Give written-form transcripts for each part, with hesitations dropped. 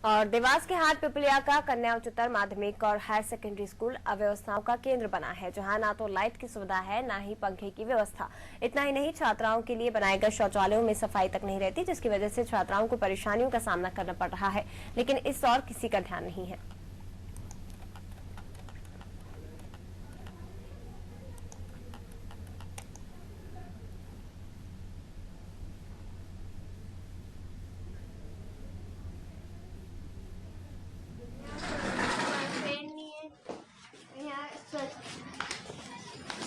और देवास के हाट पिपलिया का कन्या उच्चतर माध्यमिक और हायर सेकेंडरी स्कूल अव्यवस्थाओं का केंद्र बना है, जहां ना तो लाइट की सुविधा है, ना ही पंखे की व्यवस्था। इतना ही नहीं, छात्राओं के लिए बनाए गए शौचालयों में सफाई तक नहीं रहती, जिसकी वजह से छात्राओं को परेशानियों का सामना करना पड़ रहा है। लेकिन इस और किसी का ध्यान नहीं है।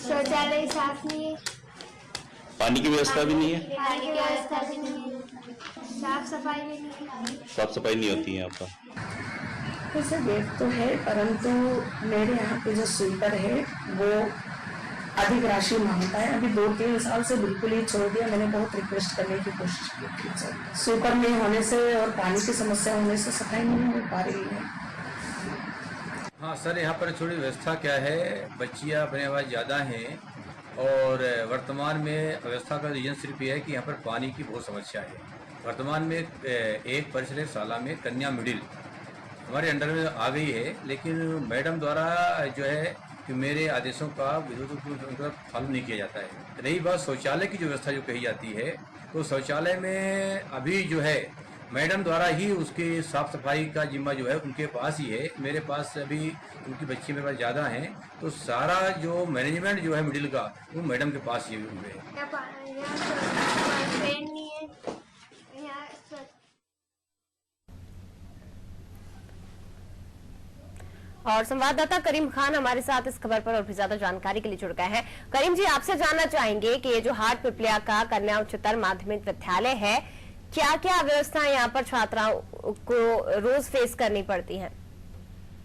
शौचालय साफ नहीं है, पानी की व्यवस्था भी नहीं है, पानी की व्यवस्था भी नहीं है, साफ सफाई भी नहीं है, साफ सफाई नहीं होती है यहाँ पर। वैसे गेट तो है, परंतु मेरे यहाँ पे जो स्वीपर है वो अधिक राशि मांगता है। अभी 2-3 साल से बिल्कुल ही छोड़ दिया। मैंने बहुत रिक्वेस्ट करने की कोशिश की थी सर। स्वीपर नहीं होने से और पानी की समस्या होने से सफाई नहीं हो पा रही है। हाँ सर, यहाँ पर थोड़ी व्यवस्था क्या है, बच्चियाँ अपने आवाज ज़्यादा हैं और वर्तमान में व्यवस्था का रीजन सिर्फ ये है कि यहाँ पर पानी की बहुत समस्या है। वर्तमान में एक परिसर शाला में कन्या मिडिल हमारे अंडर में आ गई है, लेकिन मैडम द्वारा जो है कि मेरे आदेशों का विरोध फॉलो नहीं किया जाता है। रही बात शौचालय की जो व्यवस्था जो कही जाती है, तो शौचालय में अभी जो है मैडम द्वारा ही उसकी साफ सफाई का जिम्मा जो है उनके पास ही है। मेरे पास अभी उनकी बच्ची मेरे पास ज़्यादा हैं, तो सारा जो मैनेजमेंट जो है मिडिल का वो मैडम के पास ही हुए है। और संवाददाता करीम खान हमारे साथ इस खबर पर और भी ज्यादा जानकारी के लिए जुड़ गए हैं। करीम जी, आपसे जानना चाहेंगे कि ये जो हाट पिपलिया का कन्या उच्चतर माध्यमिक विद्यालय है, क्या क्या व्यवस्थाएं यहाँ पर छात्राओं को रोज फेस करनी पड़ती हैं?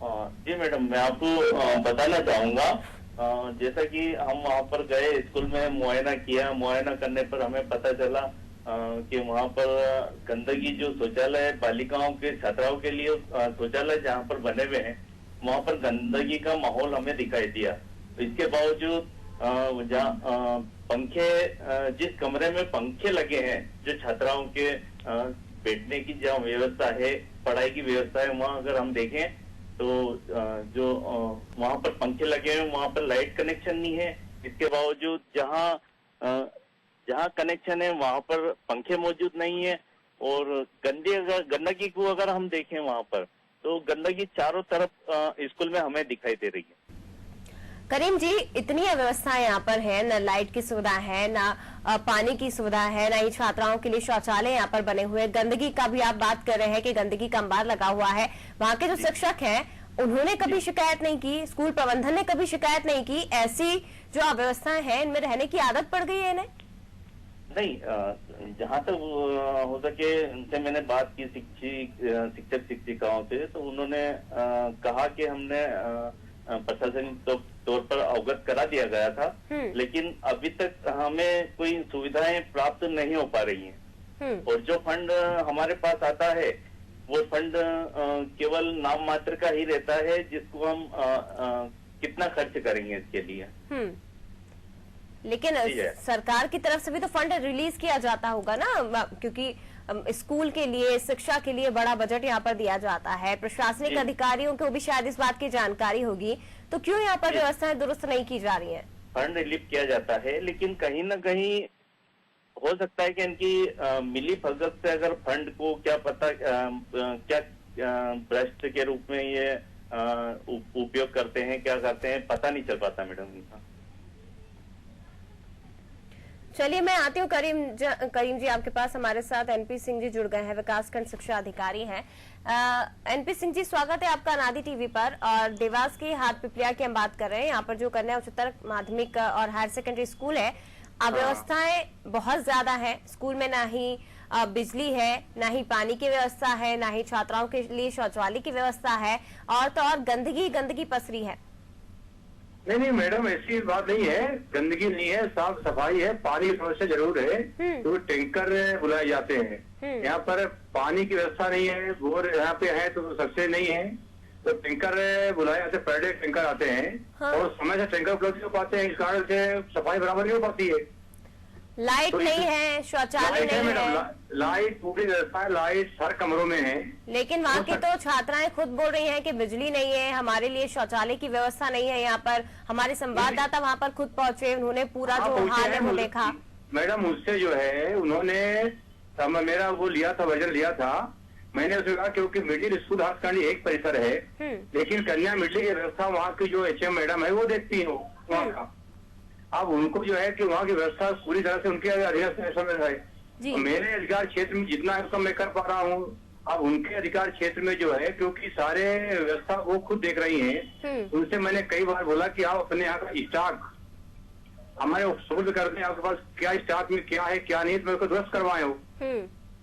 जी मैडम, मैं आपको बताना चाहूंगा, जैसा कि हम वहाँ पर गए, स्कूल में मुआयना किया। मुआयना करने पर हमें पता चला कि वहाँ पर गंदगी, जो शौचालय बालिकाओं के छात्राओं के लिए शौचालय जहाँ पर बने हुए हैं, वहाँ पर गंदगी का माहौल हमें दिखाई दिया। इसके बावजूद जहाँ पंखे, जिस कमरे में पंखे लगे हैं, जो छात्राओं के बैठने की जहाँ व्यवस्था है, पढ़ाई की व्यवस्था है, वहाँ अगर हम देखें तो जो वहाँ पर पंखे लगे हैं वहाँ पर लाइट कनेक्शन नहीं है। इसके बावजूद जहाँ कनेक्शन है वहाँ पर पंखे मौजूद नहीं है। और गंदगी को अगर हम देखें वहाँ पर, तो गंदगी चारों तरफ स्कूल में हमें दिखाई दे रही है। करीम जी, इतनी अव्यवस्थाएं यहाँ पर है, न लाइट की सुविधा है, न पानी की सुविधा है, न ही छात्राओं के लिए शौचालय यहाँ पर बने हुए। गंदगी का भी आप बात कर रहे हैं कि गंदगी का अंबार लगा हुआ है। वहाँ के जो शिक्षक हैं उन्होंने कभी शिकायत नहीं की, स्कूल प्रबंधन ने कभी शिकायत नहीं की। ऐसी जो अव्यवस्थाएं हैं, इनमें रहने की आदत पड़ गई है इन्हें? नहीं, जहाँ तक हो सके उनसे मैंने बात की, शिक्षक शिक्षिकाओं से, तो उन्होंने कहा कि हमने प्रशासनिक तौर पर अवगत करा दिया गया था, लेकिन अभी तक हमें कोई सुविधाएं प्राप्त नहीं हो पा रही हैं। और जो फंड हमारे पास आता है वो फंड केवल नाम मात्र का ही रहता है, जिसको हम कितना खर्च करेंगे इसके लिए। लेकिन सरकार की तरफ से भी तो फंड रिलीज किया जाता होगा ना, क्योंकि स्कूल के लिए, शिक्षा के लिए बड़ा बजट यहाँ पर दिया जाता है। प्रशासनिक अधिकारियों को भी शायद इस बात की जानकारी होगी, तो क्यों यहाँ पर व्यवस्थाएं दुरुस्त नहीं की जा रही हैं? फंड रिलीज किया जाता है, लेकिन कहीं न कहीं हो सकता है कि इनकी मिली भगत से अगर फंड को क्या पता क्या भ्रष्ट के रूप में ये उपयोग करते हैं, क्या करते हैं, पता नहीं चल पाता मैडम इनका। चलिए, मैं आती हूँ करीम जी आपके पास। हमारे साथ एनपी सिंह जी जुड़ गए हैं, विकासखंड शिक्षा अधिकारी हैं। एनपी सिंह जी, स्वागत है आपका अनादि टीवी पर। और देवास की हाट पिपलिया की हम बात कर रहे हैं। यहाँ पर जो कन्या उच्चतर माध्यमिक और हायर सेकेंडरी स्कूल है, अव्यवस्थाएं बहुत ज्यादा है। स्कूल में ना ही बिजली है, ना ही पानी की व्यवस्था है, ना ही छात्राओं के लिए शौचालय की व्यवस्था है, और तो और गंदगी पसरी है। नहीं मैडम, ऐसी बात नहीं है, गंदगी नहीं है, साफ सफाई है, पानी की समस्या जरूर है। तो टैंकर बुलाए जाते हैं। यहाँ पर पानी की व्यवस्था नहीं है, बोर यहाँ पे है तो सबसे नहीं है, तो टैंकर बुलाए जाते, पर डे टैंकर आते हैं। हाँ। और समय से टैंकर उपलब्ध नहीं हो पाते हैं, इस कारण से सफाई बराबर नहीं हो पाती है। लाइट तो नहीं है, शौचालय लाइट है नहीं मैडम, है, लाइट पूरी व्यवस्था है, लाइट हर कमरों में है। लेकिन वहाँ की तो छात्राएं खुद बोल रही हैं कि बिजली नहीं है, हमारे लिए शौचालय की व्यवस्था नहीं है। यहाँ पर हमारे संवाददाता वहाँ पर खुद पहुंचे, उन्होंने पूरा हाँ, जो पहुंचे हाल है हैं, वो देखा। मैडम मुझसे जो है उन्होंने मेरा वो लिया था, वजन लिया था। मैंने उससे कहा क्योंकि मिडिल स्कूल हाथकांडी एक परिसर है, लेकिन कन्या मिडिल की व्यवस्था वहाँ की जो HM मैडम है वो देखती है वहाँ का। अब उनको जो है कि वहाँ की व्यवस्था पूरी तरह से उनके अधिकार में है। जी। तो मेरे अधिकार क्षेत्र में जितना है उसका मैं कर पा रहा हूँ। अब उनके अधिकार क्षेत्र में जो है, क्योंकि सारे व्यवस्था वो खुद देख रही हैं, उनसे मैंने कई बार बोला कि आप अपने यहाँ का स्टॉक हमारे सुपुर्द कर दें, आपके पास क्या स्टॉक में क्या है क्या नहीं, तो मेरे को दुरुस्त करवाए हो।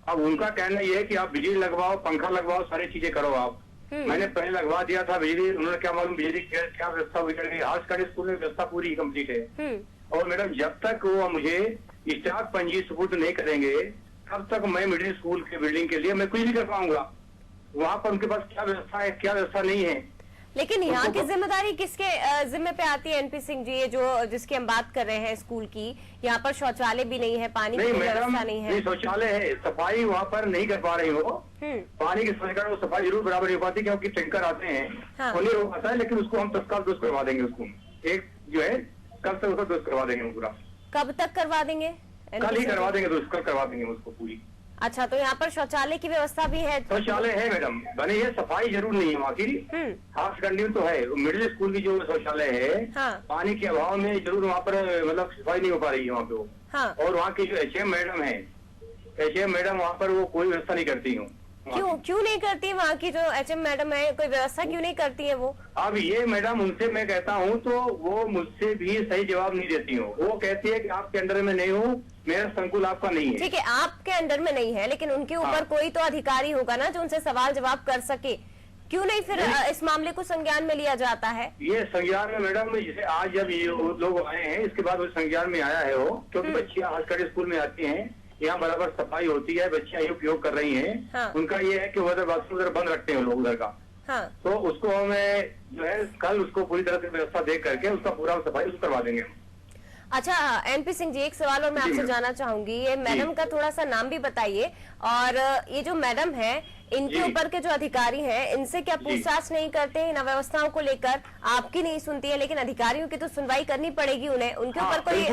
अब उनका कहना ये है कि आप बिजली लगवाओ, पंखा लगवाओ, सारी चीजें करो आप। मैंने पहले लगवा दिया था बिजली, उन्होंने क्या मालूम बिजली क्या व्यवस्था बिगड़ गई। हाथकांडी स्कूल में व्यवस्था पूरी कंप्लीट है। और मैडम जब तक वो मुझे स्टॉक पंजी सुपुर्द नहीं करेंगे तब तक मैं मिडिल स्कूल के बिल्डिंग के लिए मैं कुछ नहीं कर पाऊंगा। वहाँ पर उनके पास क्या व्यवस्था है क्या व्यवस्था नहीं है। लेकिन यहाँ की जिम्मेदारी किसके जिम्मे पे आती है एनपी सिंह जी? ये जो जिसकी हम बात कर रहे हैं स्कूल की, यहाँ पर शौचालय भी नहीं है, पानी की व्यवस्था नहीं है। शौचालय है, सफाई वहाँ पर नहीं कर पा रही हो। पानी की सफाई जरूर बराबर नहीं हो पाती, क्योंकि टैंकर आते हैं, वो नहीं हो पाता है, लेकिन उसको हम तत्काल दुरुस्त करवा देंगे। उसको एक जो है कल तक उसको दुरुस्त करवा देंगे पूरा। कब तक करवा देंगे? कल ही करवा देंगे, दुरुस्त कल करवा देंगे उसको पूरी। अच्छा, तो यहाँ पर शौचालय की व्यवस्था भी है? शौचालय है मैडम, बने ये सफाई जरूर नहीं है वहाँ की। हाथकांडी में तो है, मिडिल स्कूल की जो शौचालय है, पानी के अभाव में जरूर वहाँ पर मतलब सफाई नहीं हो पा रही है वहाँ पे वो। और वहाँ की जो HM मैडम है, HM मैडम वहाँ पर वो कोई व्यवस्था नहीं करती हूँ। क्यों नहीं करती? वहाँ की जो HM मैडम है कोई व्यवस्था क्यों नहीं करती है वो? अब ये मैडम उनसे मैं कहता हूँ तो वो मुझसे भी सही जवाब नहीं देती हूँ। वो कहती है कि आपके अंडर में नहीं हूँ, मेरा संकुल आपका नहीं है। ठीक है, आपके अंडर में नहीं है, लेकिन उनके ऊपर कोई तो अधिकारी होगा ना जो उनसे सवाल जवाब कर सके। क्यों नहीं फिर इस मामले को संज्ञान में लिया जाता है? ये संज्ञान में मैडम, जैसे आज जब ये लोग आए हैं इसके बाद वो संज्ञान में आया है वो, क्योंकि बच्चियां हाथकांडी स्कूल में आती हैं, यहाँ बराबर सफाई होती है, बच्चियां ये उपयोग कर रही हैं। उनका ये है कि उधर बाथरूम उधर बंद रखते हैं लोग उधर का। तो उसको हमें जो है कल उसको पूरी तरह से व्यवस्था देख करके उसका पूरा सफाई करवा देंगे। अच्छा एनपी सिंह जी, एक सवाल और मैं आपसे जानना चाहूंगी, ये मैडम का थोड़ा सा नाम भी बताइए, और ये जो मैडम है इनके ऊपर के जो अधिकारी हैं इनसे क्या पूछताछ नहीं करते इन अव्यवस्थाओं को लेकर? आपकी नहीं सुनती है, लेकिन अधिकारियों की तो सुनवाई करनी पड़ेगी उन्हें, उनके ऊपर कोई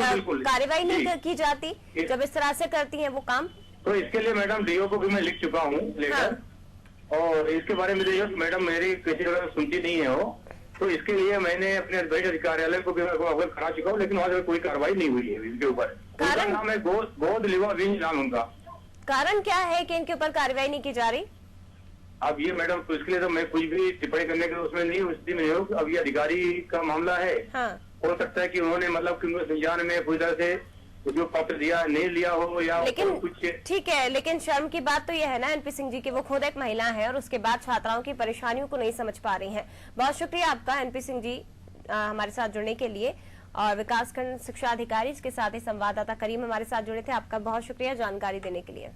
कार्रवाई नहीं की जाती जब इस तरह से करती है वो काम? तो इसके लिए मैडम DO को भी मैं लिख चुका हूँ लेटर, और इसके बारे में मैडम मेरी किसी तरह सुनती नहीं है वो, तो इसके लिए मैंने अपने कार्यालय को भी अवगत करा चुका हूँ, लेकिन वहाँ से कोई कार्रवाई नहीं हुई है इनके ऊपर। उनका नाम है गोद लिवा विंज नाम उनका। कारण क्या है कि इनके ऊपर कार्रवाई नहीं की जा रही? अब ये मैडम तो इसके लिए तो मैं कुछ भी टिप्पणी करने के उसमें नहीं स्थिति में हूँ। अब ये अधिकारी का मामला है। हो सकता है कि उन्होंने मतलब कि उनको संज्ञान में पूरी तरह से जो पत्र दिया नहीं लिया हो या लेकिन कुछ। ठीक है, लेकिन शर्म की बात तो यह है ना एनपी सिंह जी की वो खुद एक महिला है और उसके बाद छात्राओं की परेशानियों को नहीं समझ पा रही हैं। बहुत शुक्रिया आपका एनपी सिंह जी हमारे साथ जुड़ने के लिए, और विकासखंड शिक्षा अधिकारी इसके साथ ही संवाददाता करीम हमारे साथ जुड़े थे। आपका बहुत शुक्रिया जानकारी देने के लिए।